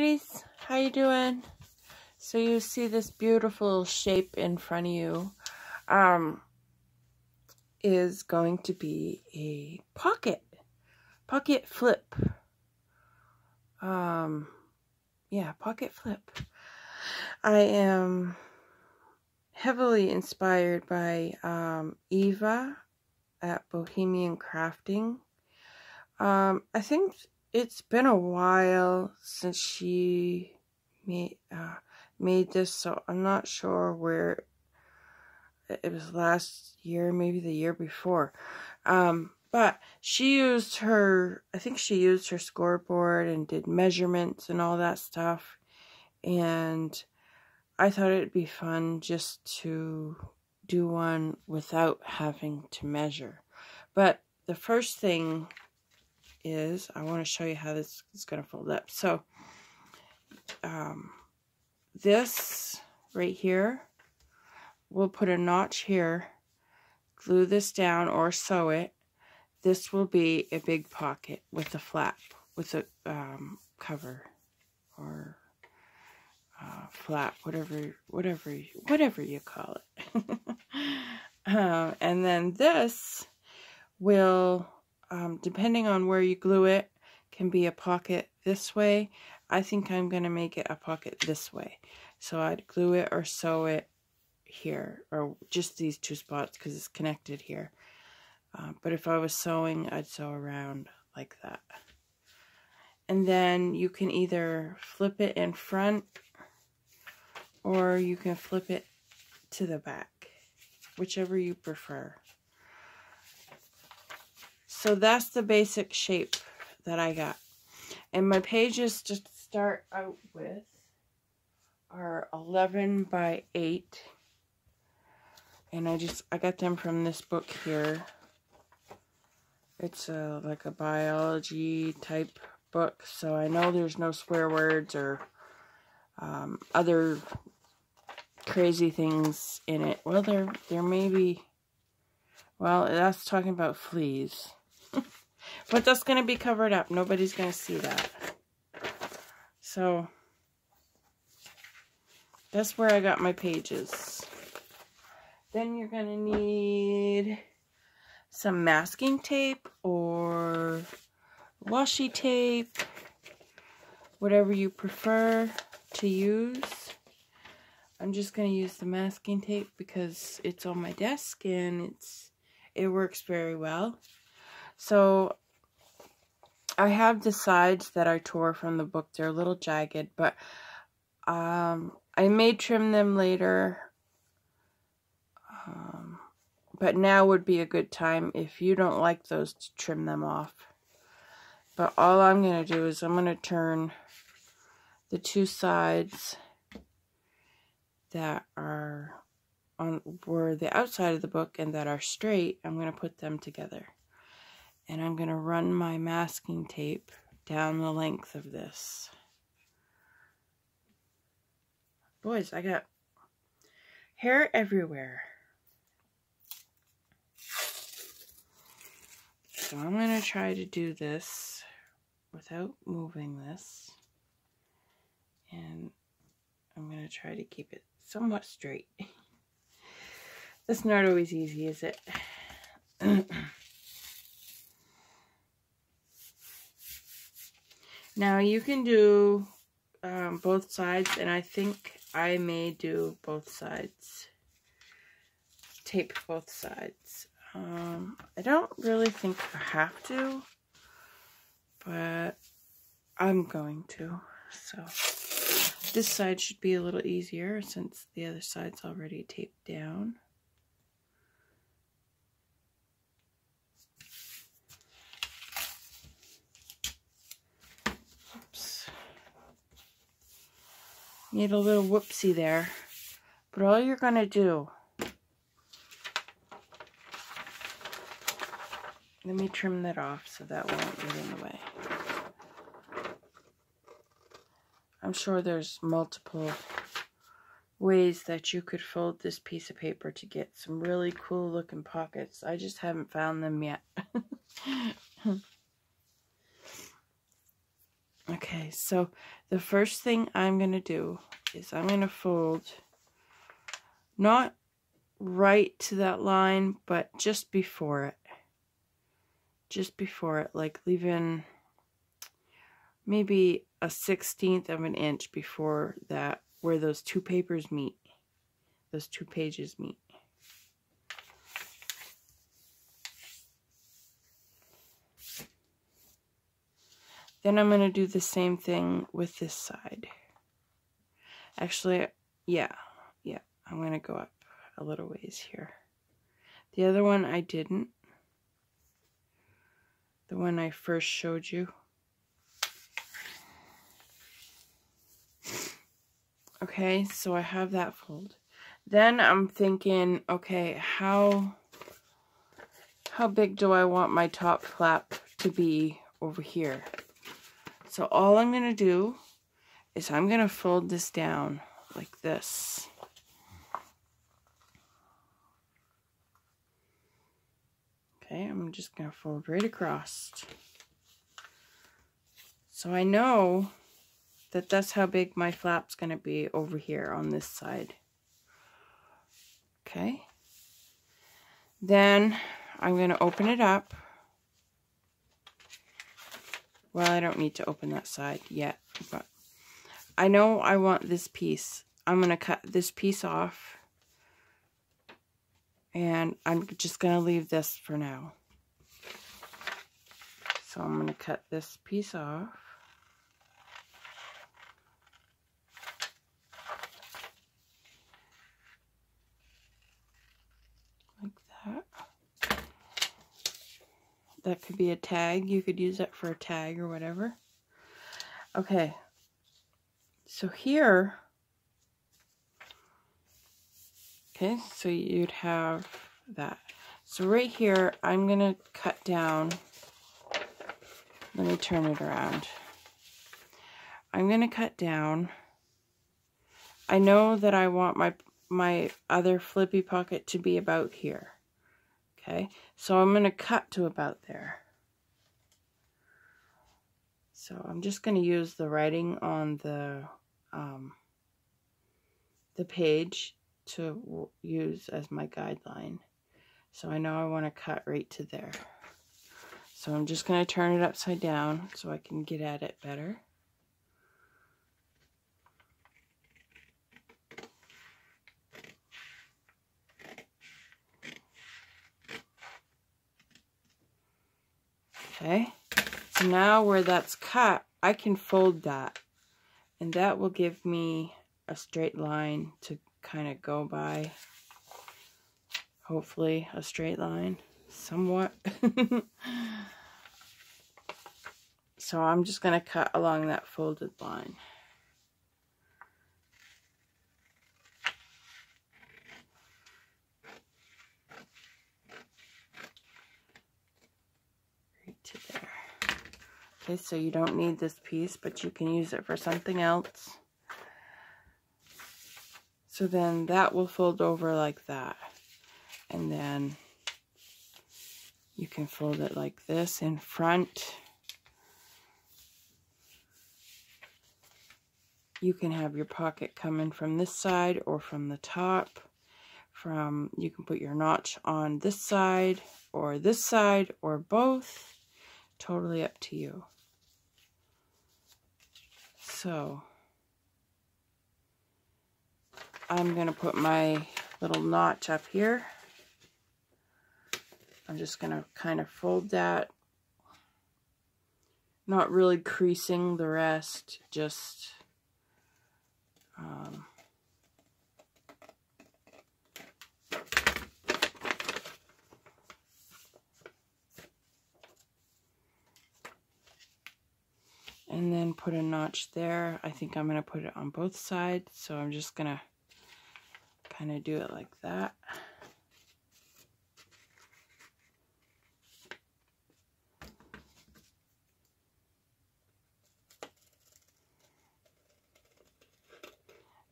sweeties, how you doing? So you see this beautiful shape in front of you is going to be a pocket flip. Yeah, pocket flip. I am heavily inspired by Eva at Bohemian Crafting. I think it's been a while since she made this, so I'm not sure where it was. Last year, maybe the year before. But she used her, I think she used her scoreboard and did measurements and all that stuff. And I thought it'd be fun just to do one without having to measure. But the first thing is, I want to show you how this is going to fold up. So, this right here, we'll put a notch here, glue this down or sew it. This will be a big pocket with a flap, with a cover or flap, whatever you call it. And then this will, depending on where you glue it, can be a pocket this way. I think I'm going to make it a pocket this way. So I'd glue it or sew it here, or just these two spots because it's connected here. But if I was sewing, I'd sew around like that. And then you can either flip it in front or you can flip it to the back, whichever you prefer. So that's the basic shape that I got. And my pages to start out with are 11 by 8. And I got them from this book here. It's like a biology type book, so I know there's no swear words or other crazy things in it. Well, there may be. Well, that's talking about fleas. But that's going to be covered up. Nobody's going to see that. So, that's where I got my pages. Then you're going to need some masking tape or washi tape, whatever you prefer to use. I'm just going to use the masking tape because it's on my desk and it works very well. So I have the sides that I tore from the book. They're a little jagged, but I may trim them later. But now would be a good time if you don't like those to trim them off. But all I'm going to do is I'm going to turn the two sides that are were the outside of the book and that are straight. I'm going to put them together. And I'm going to run my masking tape down the length of this. Boys, I got hair everywhere. So I'm going to try to do this without moving this. And I'm going to try to keep it somewhat straight. That's not always easy, is it? Now you can do both sides, and I think I may do both sides. Tape both sides. I don't really think I have to, but I'm going to. So this side should be a little easier since the other side's already taped down. Oops. Need a little whoopsie there. But all you're going to do, let me trim that off so that won't get in the way. I'm sure there's multiple ways that you could fold this piece of paper to get some really cool looking pockets. I just haven't found them yet. Okay, Okay, so the first thing I'm going to do is I'm going to fold not right to that line, but just before it. Just before it, like leaving maybe a 1/16 of an inch before that, where those two papers meet. Those two pages meet. Then I'm going to do the same thing with this side. Actually, yeah, I'm going to go up a little ways here. The other one I didn't. The one I first showed you. Okay, so I have that fold. Then I'm thinking, okay, how big do I want my top flap to be over here? So all I'm going to do is I'm going to fold this down like this. Okay, I'm just going to fold right across. So I know that that's how big my flap's going to be over here on this side. Okay. Then I'm going to open it up. Well, I don't need to open that side yet, but I know I want this piece. I'm going to cut this piece off, and I'm just going to leave this for now. So I'm going to cut this piece off. Like that. That could be a tag. You could use it for a tag or whatever. Okay. So here, okay, so you'd have that. So right here, I'm going to cut down. Let me turn it around. I'm going to cut down. I know that I want my other flippy pocket to be about here. Okay, so I'm going to cut to about there. So I'm just going to use the writing on the page to use as my guideline. So I know I want to cut right to there. So I'm just going to turn it upside down so I can get at it better. Okay, so now where that's cut, I can fold that, and that will give me a straight line to kind of go by. Hopefully a straight line, somewhat. So I'm just going to cut along that folded line. To there. Okay, so you don't need this piece, but you can use it for something else. So then that will fold over like that. And then you can fold it like this in front. You can have your pocket coming from this side or from the top. You can put your notch on this side or both. Totally up to you. So I'm going to put my little notch up here. I'm just going to kind of fold that. Not really creasing the rest, just and then put a notch there. I think I'm going to put it on both sides, so I'm just going to kind of do it like that.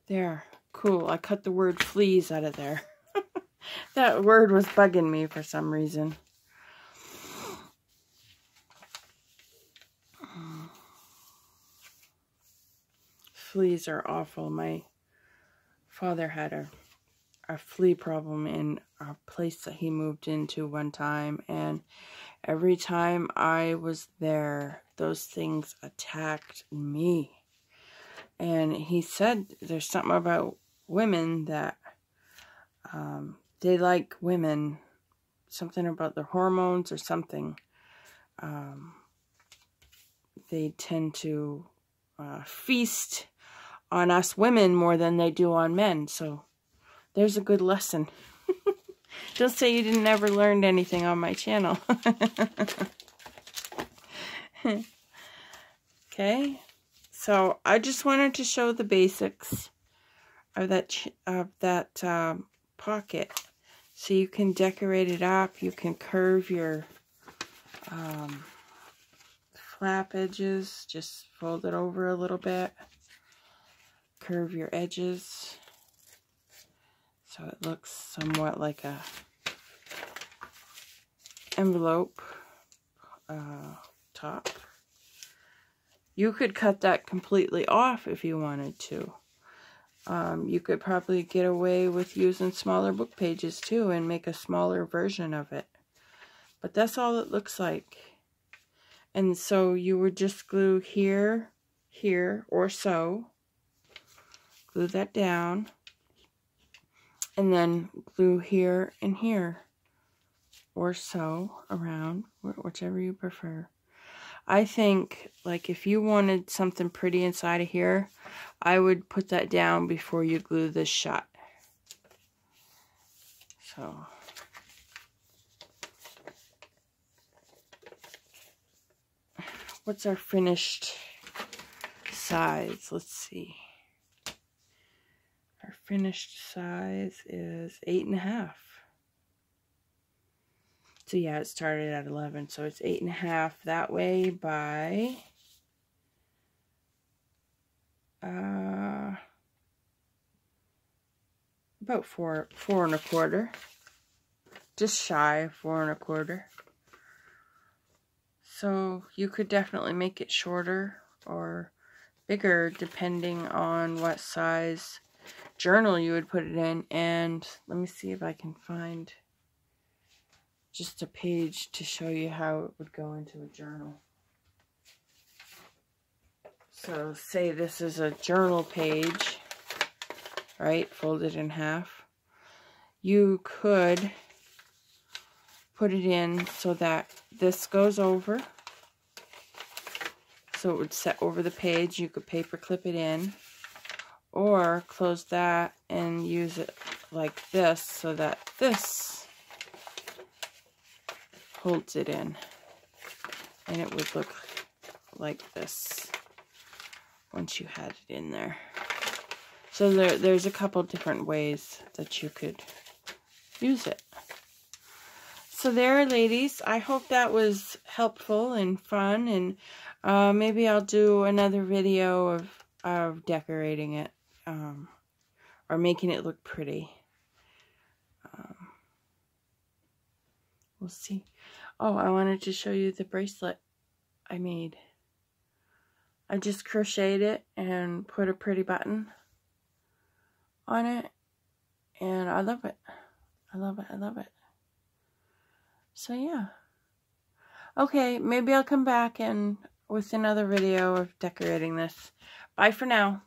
There, cool. I cut the word fleas out of there. That word was bugging me for some reason. fleas are awful. My father had a flea problem in a place that he moved into one time, and every time I was there, those things attacked me. And he said there's something about women that they like women, something about their hormones or something. They tend to feast on us women more than they do on men. So there's a good lesson. Don't say you didn't ever learn anything on my channel. Okay, so I just wanted to show the basics of that pocket, so you can decorate it up. You can curve your flap edges, just fold it over a little bit, curve your edges so it looks somewhat like a envelope top. You could cut that completely off if you wanted to. You could probably get away with using smaller book pages too and make a smaller version of it. But that's all it looks like. And so you would just glue here, here, or so. Glue that down. And then glue here and here, or so, around, whichever you prefer. I think, like, if you wanted something pretty inside of here, I would put that down before you glue this shut. So, what's our finished size? Let's see. Our finished size is 8.5. So yeah, it started at 11, so it's 8.5 that way by about 4.25, just shy of 4.25. So you could definitely make it shorter or bigger depending on what size journal you would put it in. And let me see if I can find just a page to show you how it would go into a journal. So say this is a journal page, right, folded in half. You could put it in so that this goes over, so it would set over the page. You could paper clip it in, or close that and use it like this so that this holds it in, and it would look like this once you had it in there. So there's a couple different ways that you could use it. So there, ladies, I hope that was helpful and fun, and maybe I'll do another video of decorating it, or making it look pretty. We'll see. Oh, I wanted to show you the bracelet I made. I just crocheted it and put a pretty button on it, and I love it. I love it. I love it. So yeah. Okay, maybe I'll come back and with another video of decorating this. Bye for now.